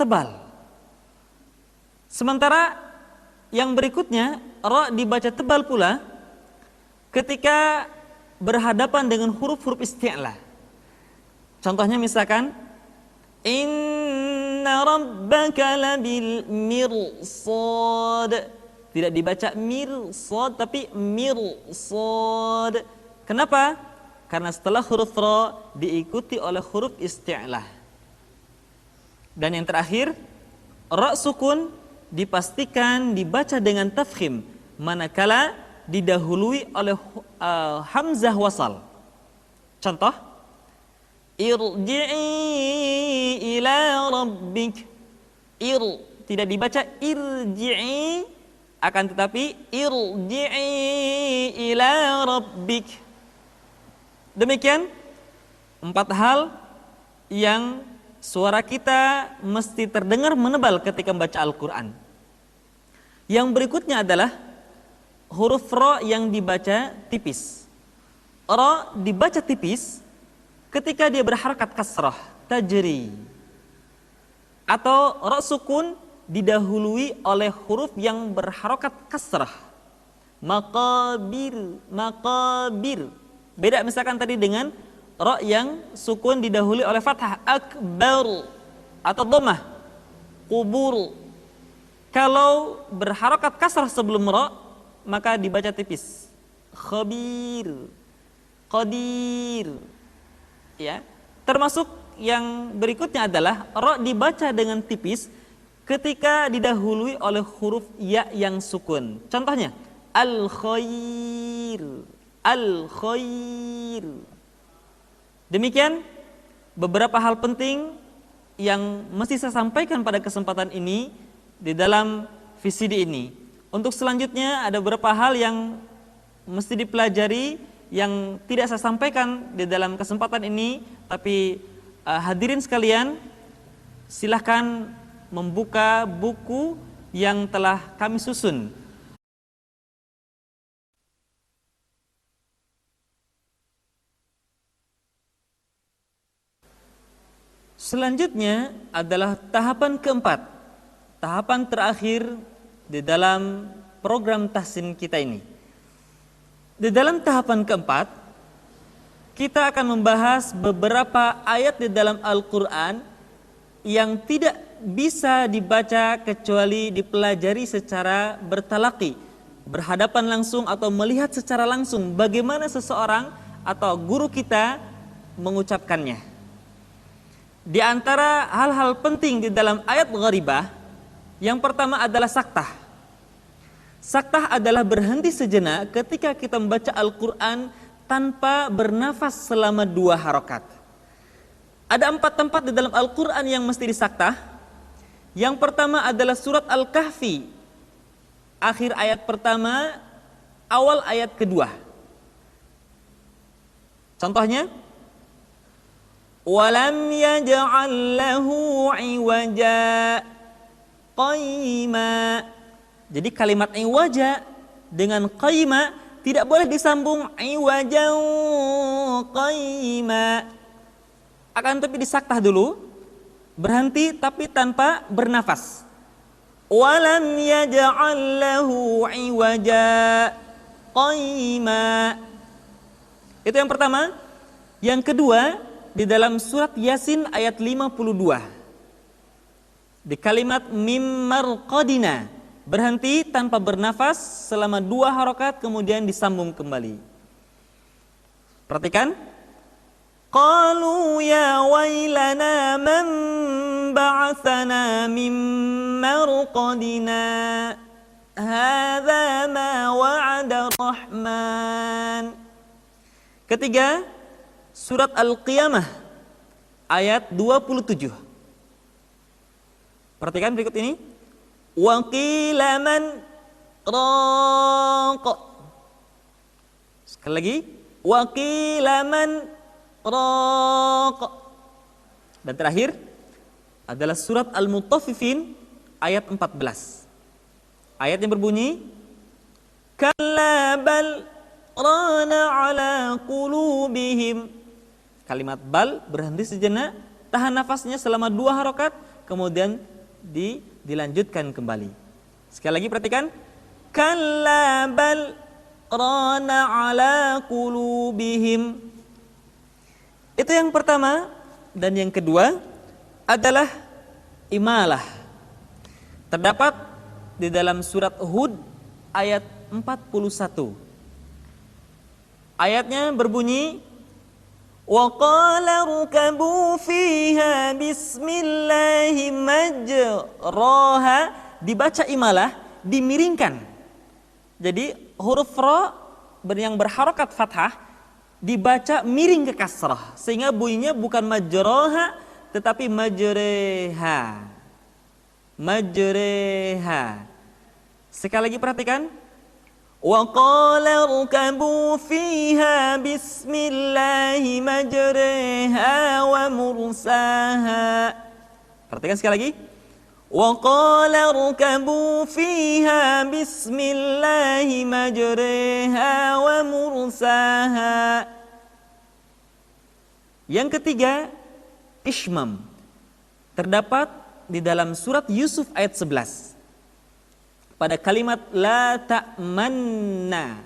A: tebal. Sementara yang berikutnya ra dibaca tebal pula ketika berhadapan dengan huruf-huruf isti'la. Contohnya misalkan inna inna rabbaka labil mirsad. Tidak dibaca mirsad tapi mirsad. Kenapa? Karena setelah huruf ra diikuti oleh huruf isti'lah. Dan yang terakhir, ra sukun dipastikan dibaca dengan tafkhim manakala didahului oleh hamzah wasal. Contoh, irji'i ila rabbik. Tidak dibaca irji'i, akan tetapi irji'i ila rabbik. Demikian 4 hal yang suara kita mesti terdengar menebal ketika membaca Al-Quran. Yang berikutnya adalah huruf ra yang dibaca tipis. Ra dibaca tipis ketika dia berharakat kasrah, tajri. Atau ra sukun didahului oleh huruf yang berharakat kasrah. Maqabir, maqabir. Beda misalkan tadi dengan ra yang sukun didahului oleh fathah, akbar, atau dhammah, qubur. Kalau berharakat kasrah sebelum ra, maka dibaca tipis. Khabir, qadir. Ya. Termasuk yang berikutnya adalah ra dibaca dengan tipis ketika didahului oleh huruf ya yang sukun. Contohnya, al-khair, al-khair. Demikian beberapa hal penting yang mesti saya sampaikan pada kesempatan ini di dalam VCD ini. Untuk selanjutnya ada beberapa hal yang mesti dipelajari yang tidak saya sampaikan di dalam kesempatan ini, tapi hadirin sekalian silahkan membuka buku yang telah kami susun. Selanjutnya adalah tahapan keempat, tahapan terakhir di dalam program tahsin kita ini. Di dalam tahapan keempat, kita akan membahas beberapa ayat di dalam Al-Quran yang tidak bisa dibaca kecuali dipelajari secara bertalaki, berhadapan langsung atau melihat secara langsung bagaimana seseorang atau guru kita mengucapkannya. Di antara hal-hal penting di dalam ayat gharibah, yang pertama adalah saktah. Saktah adalah berhenti sejenak ketika kita membaca Al-Quran tanpa bernafas selama 2 harokat. Ada 4 tempat di dalam Al-Quran yang mesti disaktah. Yang pertama adalah surat Al-Kahfi, akhir ayat pertama, awal ayat kedua. Contohnya, walam yaj'al lahu iwaja qayyima. Jadi kalimat iwaja dengan qayyima tidak boleh disambung iwaja qayyima. Akan tapi disaktah dulu, berhenti tapi tanpa bernafas. Walam yaj'al lahu iwaja qayyima. Itu yang pertama. Yang kedua, di dalam surat Yasin ayat 52. Di kalimat mim marqadina, berhenti tanpa bernafas selama 2 harokat kemudian disambung kembali. Perhatikan. Qalu ya wailana man ba'athana mim marqadina hadza ma wa'ada rahman. Ketiga, surat Al-Qiyamah ayat 27. Perhatikan berikut ini. Wa qila man raq. Sekali lagi, wa qila man raq. Dan terakhir adalah surat Al-Mutaffifin ayat 14. Ayat yang berbunyi, kalla bal rana ala qulubihim. Kalimat bal berhenti sejenak, tahan nafasnya selama 2 harokat, kemudian dilanjutkan kembali. Sekali lagi perhatikan. Kalla bal rana ala qulubihim. Itu yang pertama. Dan yang kedua adalah imalah terdapat di dalam surat Hud ayat 41. Ayatnya berbunyi, wa qala rukabu fiha bismillahi majraha. Dibaca imalah, dimiringkan. Jadi huruf ra yang berharokat fathah dibaca miring ke kasrah, sehingga bunyinya bukan majraha tetapi majreha. Majreha. Sekali lagi perhatikan. Wa qala rukabu fiha bismillahi majreha wa mursaha. Perhatikan sekali lagi. Wa qala rukabu fiha bismillahi majreha wa mursaha. Yang ketiga, ishmam. Terdapat di dalam surat Yusuf ayat 11. Pada kalimat la ta'manna.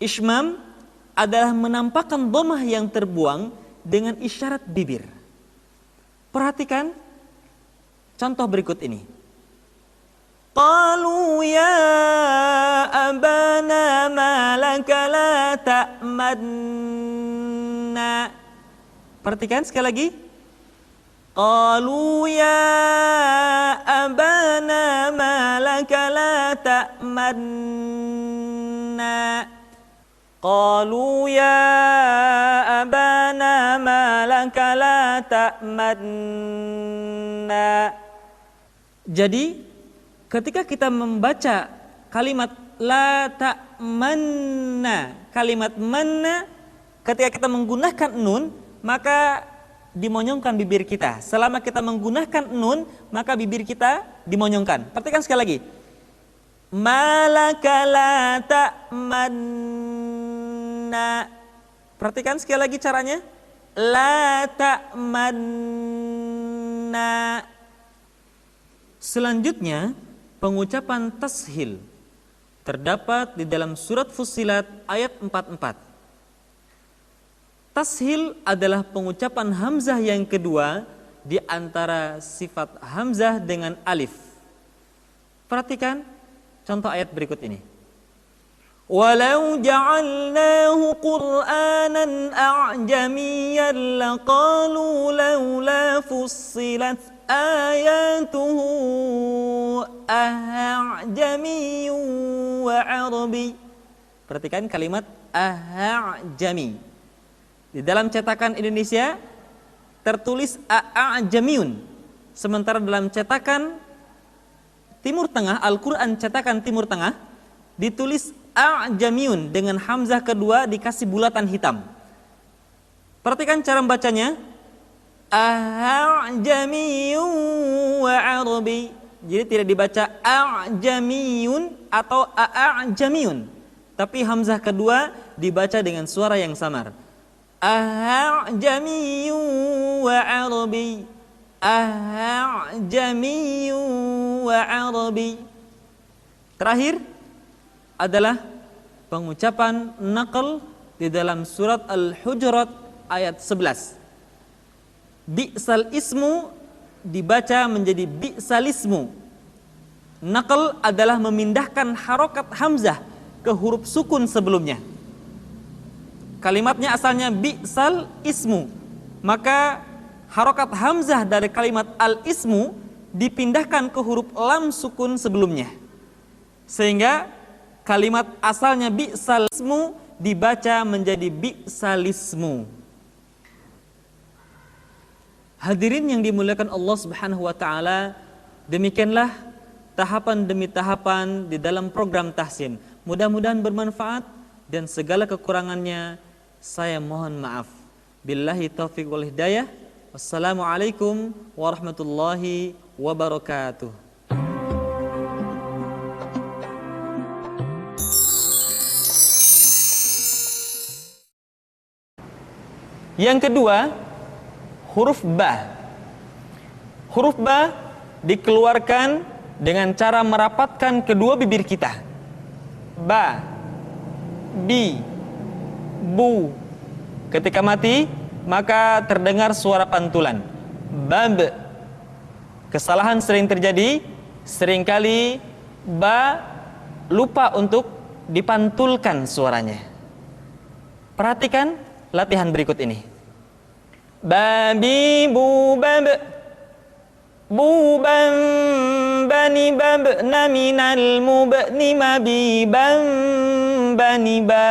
A: Ishmam adalah menampakkan dhammah yang terbuang dengan isyarat bibir. Perhatikan contoh berikut ini. Qalu ya abana ma laka la ta'manna. Perhatikan sekali lagi. Qalu ya abana ma laka la ta'manna. Qalu ya abana ma laka la ta'manna. Jadi ketika kita membaca kalimat la ta'manna, kalimat manna, ketika kita menggunakan nun, maka dimonyongkan bibir kita. Selama kita menggunakan nun, maka bibir kita dimonyongkan. Perhatikan sekali lagi. Malaka la ta'manna. Perhatikan sekali lagi caranya. La ta'manna. Selanjutnya, pengucapan tashil terdapat di dalam surat Fussilat ayat 44. Tashil adalah pengucapan hamzah yang kedua di antara sifat hamzah dengan alif. Perhatikan contoh ayat berikut ini. Walau ja'alnahu Qur'anan a'jamiyyan laqalu laula fussilat ayatuhu a'jamiyyun wa 'arabi. Perhatikan kalimat a'jami. Di dalam cetakan Indonesia tertulis a'jamiyun. Sementara dalam cetakan Timur Tengah, Al-Quran cetakan Timur Tengah, ditulis a'jamiyun dengan hamzah kedua dikasih bulatan hitam. Perhatikan cara membacanya. A'jamiyun wa 'arabi. Jadi tidak dibaca a'jamiyun atau a'jamiyun, tapi hamzah kedua dibaca dengan suara yang samar. A'jamiyun wa 'arabi. A'jamiyun wa 'arabi. Terakhir adalah pengucapan naql di dalam surat Al-Hujurat ayat 11. Bi'sal ismu dibaca menjadi bi'sal ismu. Naql adalah memindahkan harokat hamzah ke huruf sukun sebelumnya. Kalimatnya asalnya bi'sal ismu, maka harokat hamzah dari kalimat al-ismu dipindahkan ke huruf lam sukun sebelumnya, sehingga kalimat asalnya bi'sal ismu dibaca menjadi bi'salismu. Hadirin yang dimuliakan Allah Subhanahu wa taala, demikianlah tahapan demi tahapan di dalam program tahsin. Mudah-mudahan bermanfaat dan segala kekurangannya saya mohon maaf. Billahi taufiq wal hidayah. Wassalamualaikum warahmatullahi wabarakatuh. Yang kedua, huruf ba. Huruf ba dikeluarkan dengan cara merapatkan kedua bibir kita. Ba, bi, bu. Ketika mati, maka terdengar suara pantulan. Bab, Kesalahan sering terjadi, seringkali ba lupa untuk dipantulkan suaranya. Perhatikan latihan berikut ini. Babi bubab, buban bani babna minal mubni mabiban bani ba.